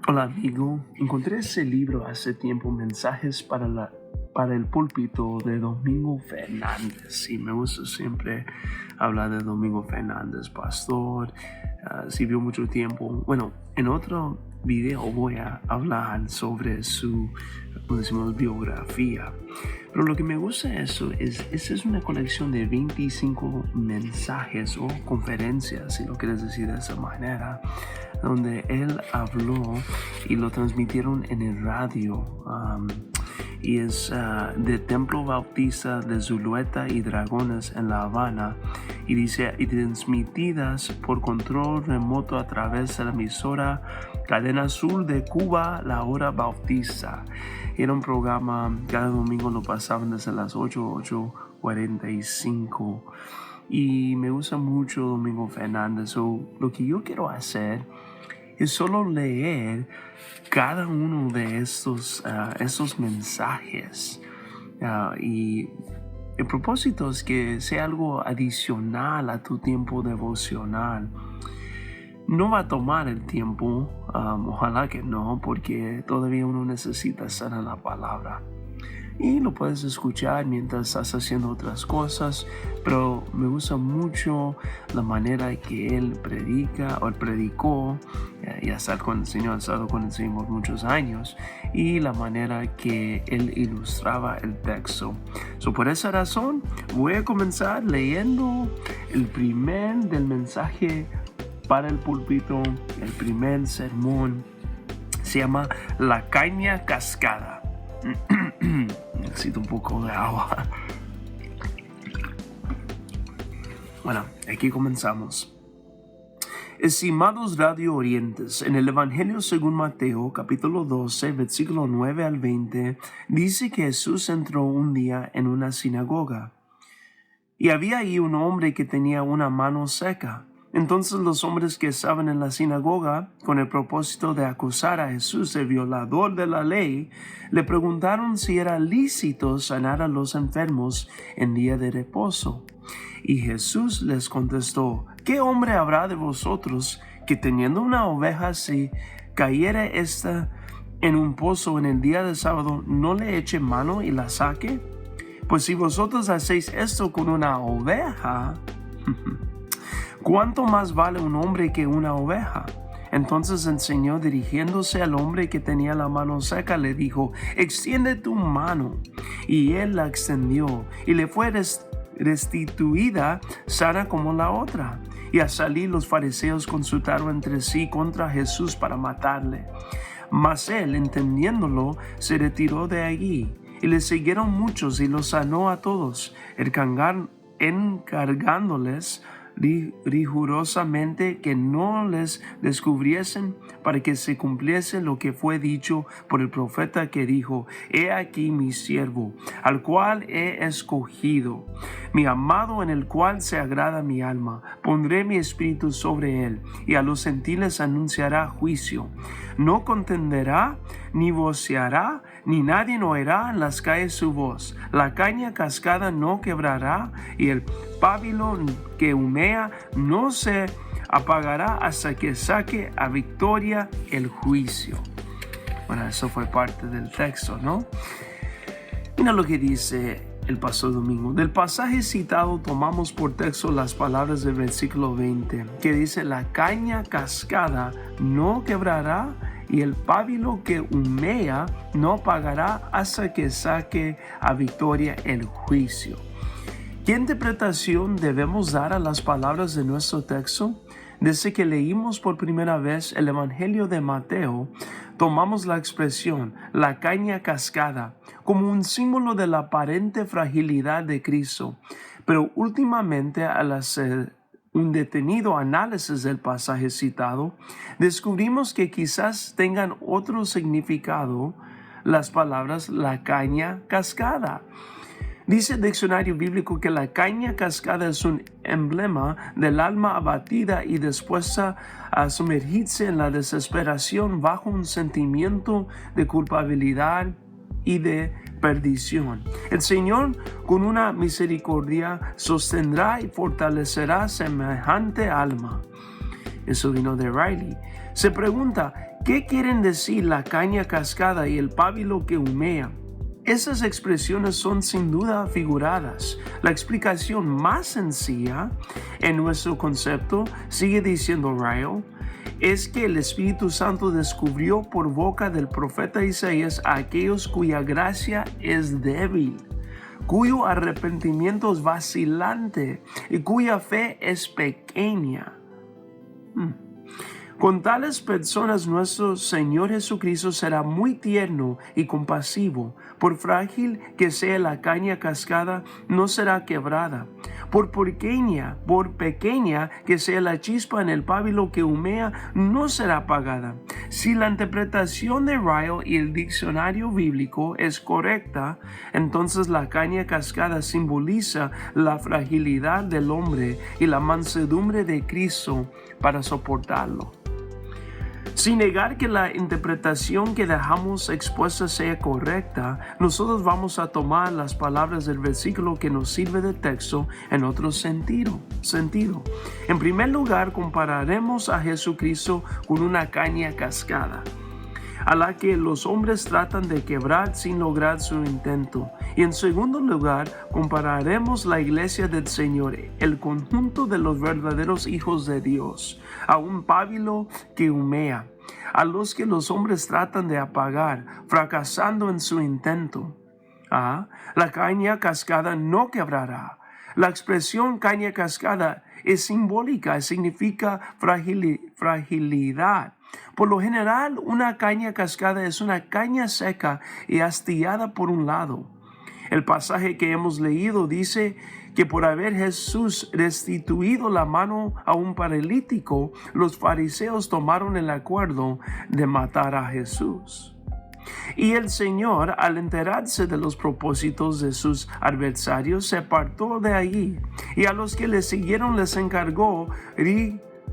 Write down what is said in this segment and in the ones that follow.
Hola amigo, encontré ese libro hace tiempo, Mensajes para el Púlpito de Domingo Fernández. Y me gusta siempre hablar de Domingo Fernández, pastor. Sirvió mucho tiempo. Bueno, en otro video voy a hablar sobre su, como decimos, biografía. Pero lo que me gusta de eso esa es una colección de 25 mensajes o conferencias, si lo quieres decir de esa manera, donde él habló y lo transmitieron en el radio. Y es de Templo Bautista de Zulueta y Dragones en La Habana, y dice, y transmitidas por control remoto a través de la emisora Cadena Sur de Cuba, La Hora Bautista. Era un programa, cada domingo lo pasaban desde las 8:45. Y me gusta mucho Domingo Fernández. Lo que yo quiero hacer es solo leer cada uno de estos mensajes. Y el propósito es que sea algo adicional a tu tiempo devocional. No va a tomar el tiempo, ojalá que no, porque todavía uno necesita estar en la palabra. Y lo puedes escuchar mientras estás haciendo otras cosas, pero me gusta mucho la manera que él predica, o él predicó, ya está con el Señor, ha estado con el Señor por muchos años, y la manera que él ilustraba el texto. Por esa razón, voy a comenzar leyendo el primer del mensaje para el púlpito, el primer sermón. Se llama La Caña Cascada. Necesito un poco de agua. Bueno, aquí comenzamos. Estimados radio orientes, en el Evangelio según Mateo, capítulo 12, versículo 9 al 20, dice que Jesús entró un día en una sinagoga. Y había ahí un hombre que tenía una mano seca. Entonces los hombres que estaban en la sinagoga, con el propósito de acusar a Jesús de violador de la ley, le preguntaron si era lícito sanar a los enfermos en día de reposo. Y Jesús les contestó, ¿qué hombre habrá de vosotros que teniendo una oveja si cayera ésta en un pozo en el día de sábado, no le eche mano y la saque? Pues si vosotros hacéis esto con una oveja, ¿cuánto más vale un hombre que una oveja? Entonces el Señor, dirigiéndose al hombre que tenía la mano seca, le dijo, extiende tu mano. Y él la extendió, y le fue restituida sana como la otra. Y al salir los fariseos consultaron entre sí contra Jesús para matarle. Mas él, entendiéndolo, se retiró de allí. Y le siguieron muchos y los sanó a todos, encargándoles rigurosamente que no les descubriesen, para que se cumpliese lo que fue dicho por el profeta que dijo, he aquí mi siervo, al cual he escogido, mi amado, en el cual se agrada mi alma. Pondré mi espíritu sobre él, y a los gentiles anunciará juicio. No contenderá, ni voceará, ni nadie oirá en las calles su voz. La caña cascada no quebrará, y el pábilo que humea no se apagará hasta que saque a victoria el juicio. Bueno, eso fue parte del texto, ¿no? Mira lo que dice el pastor Domingo. Del pasaje citado tomamos por texto las palabras del versículo 20, que dice, la caña cascada no quebrará, y el pábilo que humea no apagará hasta que saque a victoria el juicio. ¿Qué interpretación debemos dar a las palabras de nuestro texto? Desde que leímos por primera vez el Evangelio de Mateo, tomamos la expresión la caña cascada como un símbolo de la aparente fragilidad de Cristo, pero últimamente, al hacer un detenido análisis del pasaje citado, descubrimos que quizás tengan otro significado las palabras la caña cascada. Dice el diccionario bíblico que la caña cascada es un emblema del alma abatida y dispuesta a sumergirse en la desesperación bajo un sentimiento de culpabilidad y de perdición. El Señor, con una misericordia, sostendrá y fortalecerá semejante alma. Eso vino de Riley. Se pregunta, ¿Qué quieren decir la caña cascada y el pábilo que humea? Esas expresiones son sin duda figuradas. La explicación más sencilla en nuestro concepto, sigue diciendo Ryle, es que el Espíritu Santo descubrió por boca del profeta Isaías a aquellos cuya gracia es débil, cuyo arrepentimiento es vacilante y cuya fe es pequeña. Con tales personas nuestro Señor Jesucristo será muy tierno y compasivo. Por frágil que sea la caña cascada, no será quebrada. Por pequeña que sea la chispa en el pábilo que humea, no será apagada. Si la interpretación de Ryle y el diccionario bíblico es correcta, entonces la caña cascada simboliza la fragilidad del hombre y la mansedumbre de Cristo para soportarlo. Sin negar que la interpretación que dejamos expuesta sea correcta, nosotros vamos a tomar las palabras del versículo que nos sirve de texto en otro sentido. En primer lugar, compararemos a Jesucristo con una caña cascada, a la que los hombres tratan de quebrar sin lograr su intento. Y en segundo lugar, compararemos la iglesia del Señor, el conjunto de los verdaderos hijos de Dios, a un pábilo que humea, a los que los hombres tratan de apagar, fracasando en su intento. La caña cascada no quebrará. La expresión caña cascada es simbólica, significa fragilidad. Por lo general, una caña cascada es una caña seca y astillada por un lado. El pasaje que hemos leído dice que por haber Jesús restituido la mano a un paralítico, los fariseos tomaron el acuerdo de matar a Jesús. Y el Señor, al enterarse de los propósitos de sus adversarios, se apartó de allí, y a los que le siguieron les encargó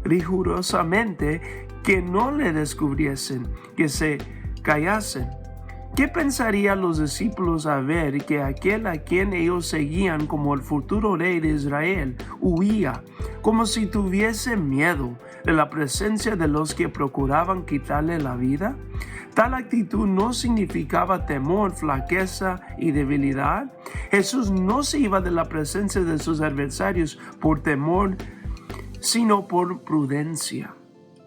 rigurosamente que no le descubriesen, que se callasen. ¿Qué pensarían los discípulos al ver que aquel a quien ellos seguían como el futuro rey de Israel huía, como si tuviese miedo de la presencia de los que procuraban quitarle la vida? Tal actitud no significaba temor, flaqueza y debilidad. Jesús no se iba de la presencia de sus adversarios por temor, sino por prudencia.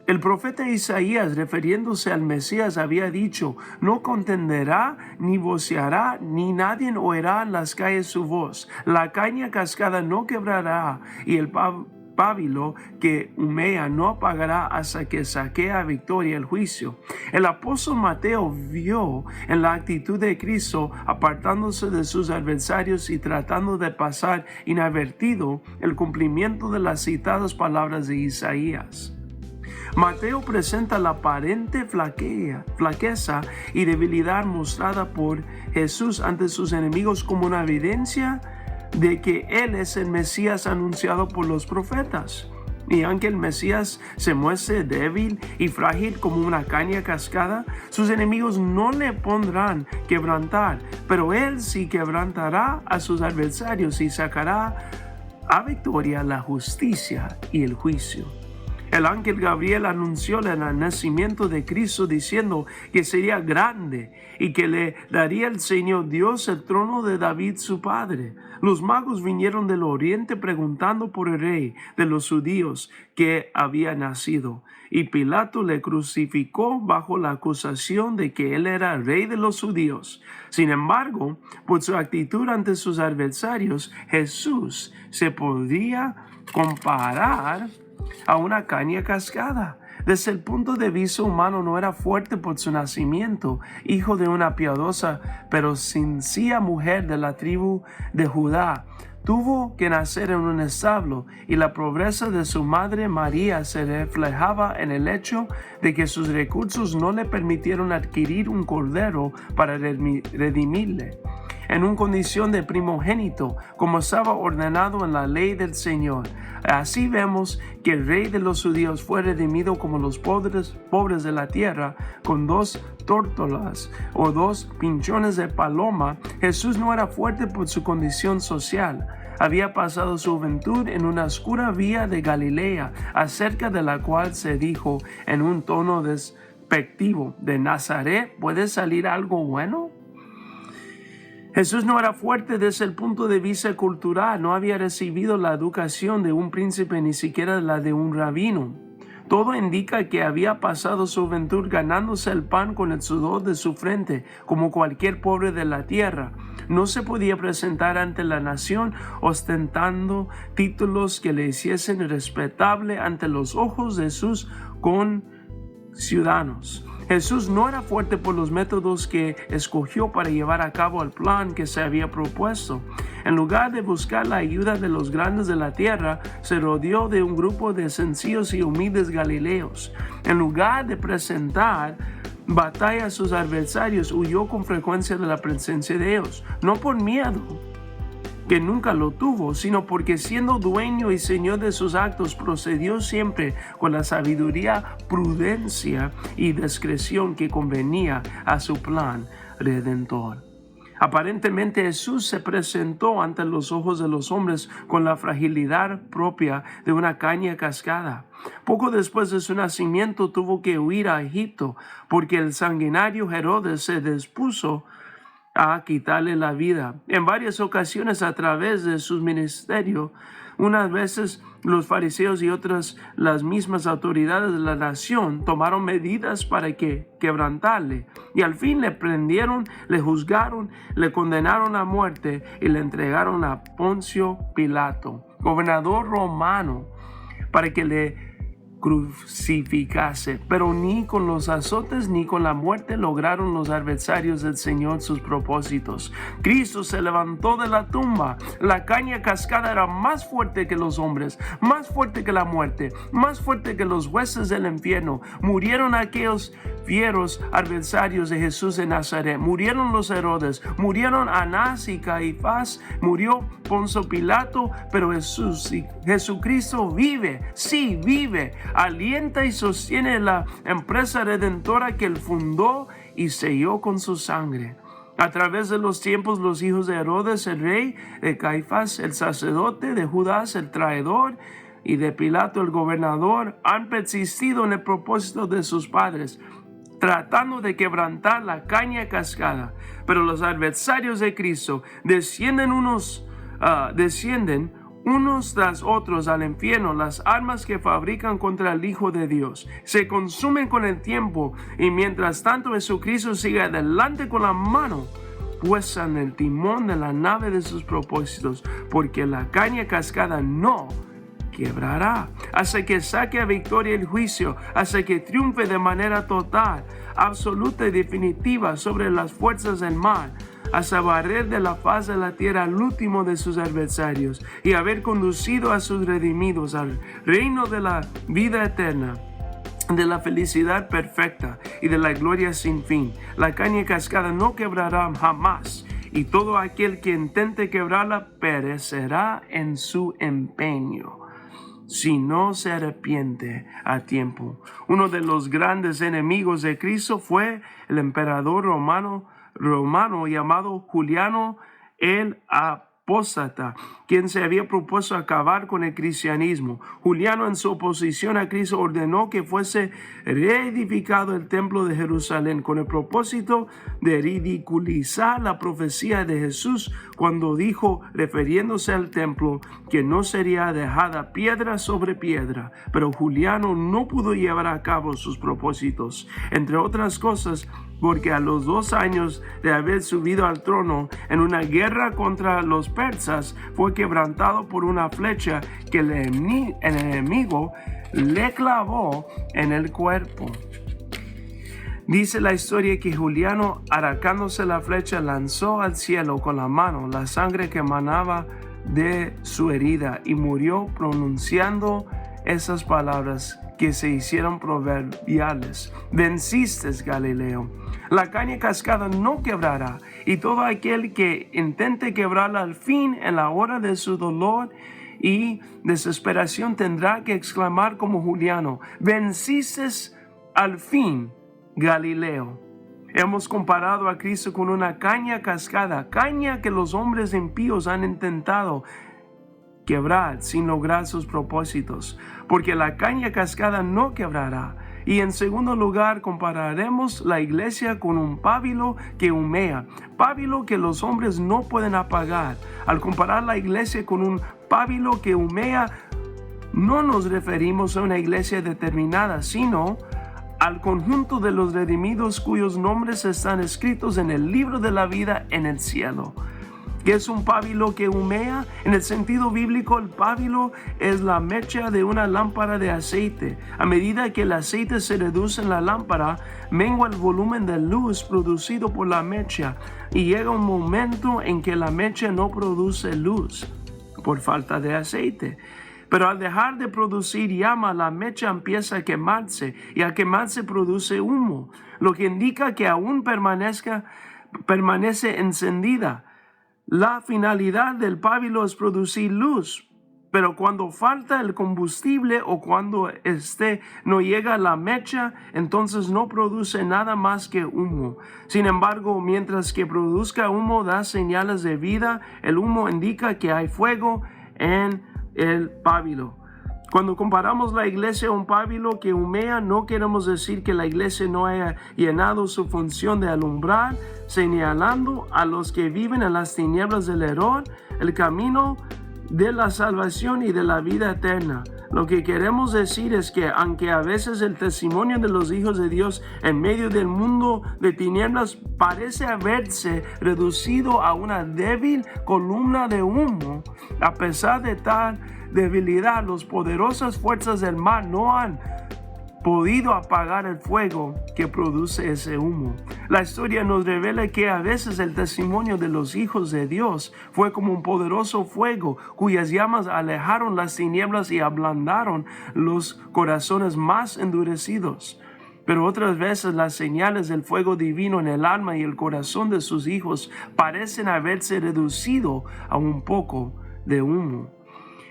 El profeta Isaías, refiriéndose al Mesías, había dicho: no contenderá, ni voceará, ni nadie oirá en las calles su voz. La caña cascada no quebrará, y el pábilo que humea no apagará hasta que saquee a victoria el juicio. El apóstol Mateo vio en la actitud de Cristo, apartándose de sus adversarios y tratando de pasar inadvertido el cumplimiento de las citadas palabras de Isaías. Mateo presenta la aparente flaqueza y debilidad mostrada por Jesús ante sus enemigos como una evidencia de que Él es el Mesías anunciado por los profetas. Y aunque el Mesías se muestre débil y frágil como una caña cascada, sus enemigos no le podrán quebrantar, pero Él sí quebrantará a sus adversarios y sacará a victoria la justicia y el juicio. El ángel Gabriel anunció el nacimiento de Cristo diciendo que sería grande y que le daría el Señor Dios el trono de David su padre. Los magos vinieron del oriente preguntando por el rey de los judíos que había nacido, y Pilato le crucificó bajo la acusación de que él era el rey de los judíos. Sin embargo, por su actitud ante sus adversarios, Jesús se podría comparar a una caña cascada. Desde el punto de vista humano no era fuerte por su nacimiento, hijo de una piadosa pero sencilla mujer de la tribu de Judá. Tuvo que nacer en un establo, y la pobreza de su madre María se reflejaba en el hecho de que sus recursos no le permitieron adquirir un cordero para redimirle en una condición de primogénito, como estaba ordenado en la ley del Señor. Así vemos que el rey de los judíos fue redimido como los pobres de la tierra, con 2 tórtolas o 2 pinchones de paloma. Jesús no era fuerte por su condición social. Había pasado su juventud en una oscura vía de Galilea, acerca de la cual se dijo en un tono despectivo: despectivo. ¿De Nazaret puede salir algo bueno? Jesús no era fuerte desde el punto de vista cultural, no había recibido la educación de un príncipe, ni siquiera la de un rabino. Todo indica que había pasado su juventud ganándose el pan con el sudor de su frente, como cualquier pobre de la tierra. No se podía presentar ante la nación ostentando títulos que le hiciesen respetable ante los ojos de sus conciudadanos. Jesús no era fuerte por los métodos que escogió para llevar a cabo el plan que se había propuesto. En lugar de buscar la ayuda de los grandes de la tierra, se rodeó de un grupo de sencillos y humildes galileos. En lugar de presentar batalla a sus adversarios, huyó con frecuencia de la presencia de ellos, no por miedo, que nunca lo tuvo, sino porque siendo dueño y señor de sus actos, procedió siempre con la sabiduría, prudencia y discreción que convenía a su plan redentor. Aparentemente Jesús se presentó ante los ojos de los hombres con la fragilidad propia de una caña cascada. Poco después de su nacimiento tuvo que huir a Egipto porque el sanguinario Herodes se dispuso a quitarle la vida. En varias ocasiones a través de su ministerio, unas veces los fariseos y otras las mismas autoridades de la nación tomaron medidas para quebrantarle, y al fin le prendieron, le juzgaron, le condenaron a muerte y le entregaron a Poncio Pilato, gobernador romano, para que le crucificase. Pero ni con los azotes ni con la muerte lograron los adversarios del Señor sus propósitos. Cristo se levantó de la tumba. La caña cascada era más fuerte que los hombres, más fuerte que la muerte, más fuerte que los jueces del infierno. Murieron aquellos fieros adversarios de Jesús de Nazaret. Murieron los Herodes, murieron Anás y Caifás, murió Poncio Pilato, pero Jesucristo vive, sí vive, alienta y sostiene la empresa redentora que él fundó y selló con su sangre. A través de los tiempos, los hijos de Herodes, el rey, de Caifás, el sacerdote, de Judas, el traidor, y de Pilato, el gobernador, han persistido en el propósito de sus padres, tratando de quebrantar la caña cascada. Pero los adversarios de Cristo descienden unos tras otros al infierno. Las armas que fabrican contra el Hijo de Dios se consumen con el tiempo, y mientras tanto Jesucristo sigue adelante con la mano puesta en el timón de la nave de sus propósitos, porque la caña cascada no quebrará hasta que saque a victoria el juicio, hasta que triunfe de manera total, absoluta y definitiva sobre las fuerzas del mal, hasta barrer de la faz de la tierra al último de sus adversarios y haber conducido a sus redimidos al reino de la vida eterna, de la felicidad perfecta y de la gloria sin fin. La caña cascada no quebrará jamás, y todo aquel que intente quebrarla perecerá en su empeño, si no se arrepiente a tiempo. Uno de los grandes enemigos de Cristo fue el emperador romano llamado Juliano el Apóstata, quien se había propuesto acabar con el cristianismo. Juliano, en su oposición a Cristo, ordenó que fuese reedificado el templo de Jerusalén con el propósito de ridiculizar la profecía de Jesús cuando dijo, refiriéndose al templo, que no sería dejada piedra sobre piedra. Pero Juliano no pudo llevar a cabo sus propósitos, entre otras cosas porque a los 2 años de haber subido al trono en una guerra contra los persas, fue quebrantado por una flecha que el enemigo le clavó en el cuerpo. Dice la historia que Juliano, arrancándose la flecha, lanzó al cielo con la mano la sangre que emanaba de su herida y murió pronunciando esas palabras que se hicieron proverbiales: venciste, Galileo. La caña cascada no quebrará, y todo aquel que intente quebrarla al fin, en la hora de su dolor y desesperación, tendrá que exclamar como Juliano: venciste al fin, Galileo. Hemos comparado a Cristo con una caña cascada, caña que los hombres impíos han intentado quebrar sin lograr sus propósitos, porque la caña cascada no quebrará, Y en segundo lugar, compararemos la iglesia con un pábilo que humea, pábilo que los hombres no pueden apagar. Al comparar la iglesia con un pábilo que humea, no nos referimos a una iglesia determinada, sino al conjunto de los redimidos cuyos nombres están escritos en el libro de la vida en el cielo. ¿Qué es un pábilo que humea? En el sentido bíblico, el pábilo es la mecha de una lámpara de aceite. A medida que el aceite se reduce en la lámpara, mengua el volumen de luz producido por la mecha y llega un momento en que la mecha no produce luz por falta de aceite. Pero al dejar de producir llama, la mecha empieza a quemarse y al quemarse produce humo, lo que indica que aún permanece encendida. La finalidad del pábilo es producir luz, pero cuando falta el combustible o cuando no llega la mecha, entonces no produce nada más que humo. Sin embargo, mientras que produzca humo da señales de vida, el humo indica que hay fuego en el pábilo. Cuando comparamos la iglesia a un pábilo que humea, no queremos decir que la iglesia no haya llenado su función de alumbrar, señalando a los que viven en las tinieblas del error el camino de la salvación y de la vida eterna. Lo que queremos decir es que aunque a veces el testimonio de los hijos de Dios en medio del mundo de tinieblas parece haberse reducido a una débil columna de humo, a pesar de tal debilidad, las poderosas fuerzas del mal no han podido apagar el fuego que produce ese humo. La historia nos revela que a veces el testimonio de los hijos de Dios fue como un poderoso fuego cuyas llamas alejaron las tinieblas y ablandaron los corazones más endurecidos. Pero otras veces las señales del fuego divino en el alma y el corazón de sus hijos parecen haberse reducido a un poco de humo.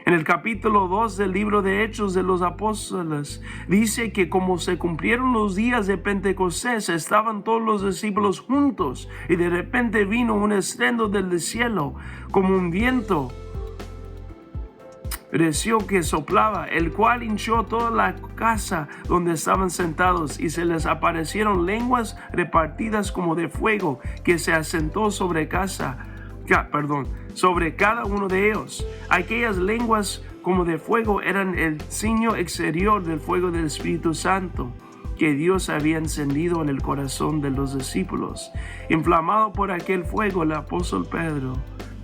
En el capítulo 2 del libro de Hechos de los Apóstoles dice que como se cumplieron los días de Pentecostés, estaban todos los discípulos juntos y de repente vino un estruendo del cielo como un viento recio que soplaba, el cual hinchó toda la casa donde estaban sentados y se les aparecieron lenguas repartidas como de fuego que se asentó sobre cada uno de ellos. Aquellas lenguas como de fuego eran el signo exterior del fuego del Espíritu Santo que Dios había encendido en el corazón de los discípulos. Inflamado por aquel fuego, el apóstol Pedro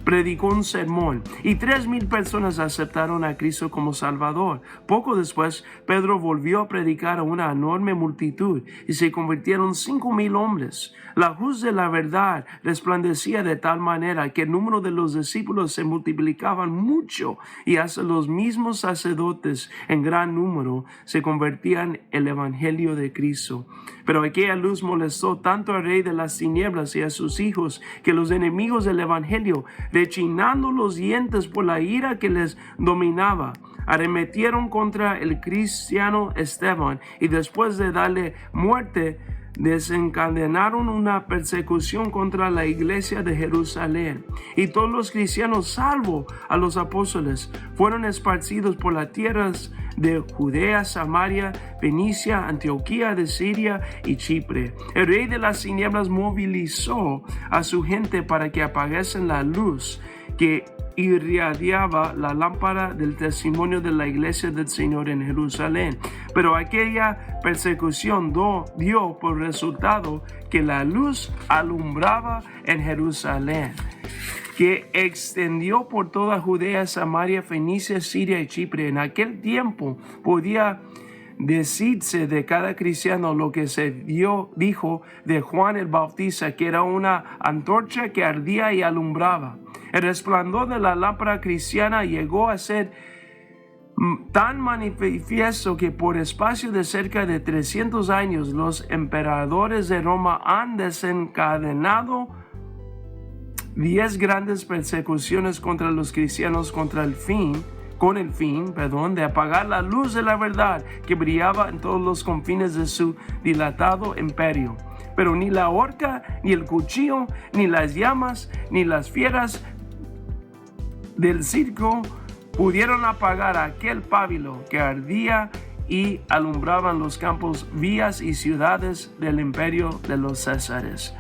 predicó un sermón y 3,000 personas aceptaron a Cristo como Salvador. Poco después, Pedro volvió a predicar a una enorme multitud y se convirtieron 5,000 hombres. La luz de la verdad resplandecía de tal manera que el número de los discípulos se multiplicaban mucho y hasta los mismos sacerdotes en gran número se convertían en el evangelio de Cristo. Pero aquella luz molestó tanto al rey de las tinieblas y a sus hijos que los enemigos del evangelio, rechinando los dientes por la ira que les dominaba, arremetieron contra el cristiano Esteban y después de darle muerte, desencadenaron una persecución contra la iglesia de Jerusalén. Y todos los cristianos, salvo a los apóstoles, fueron esparcidos por las tierras de Judea, Samaria, Fenicia, Antioquía de Siria y Chipre. El rey de las tinieblas movilizó a su gente para que apagasen la luz que irradiaba la lámpara del testimonio de la iglesia del Señor en Jerusalén. Pero aquella persecución dio por resultado que la luz alumbraba en Jerusalén, que extendió por toda Judea, Samaria, Fenicia, Siria y Chipre. En aquel tiempo podía decirse de cada cristiano lo que se dijo de Juan el Bautista, que era una antorcha que ardía y alumbraba. El resplandor de la lámpara cristiana llegó a ser tan manifiesto que por espacio de cerca de 300 años los emperadores de Roma han desencadenado 10 grandes persecuciones contra los cristianos con el fin de apagar la luz de la verdad que brillaba en todos los confines de su dilatado imperio. Pero ni la horca, ni el cuchillo, ni las llamas, ni las fieras del circo pudieron apagar aquel pábilo que ardía y alumbraban los campos, vías y ciudades del imperio de los Césares.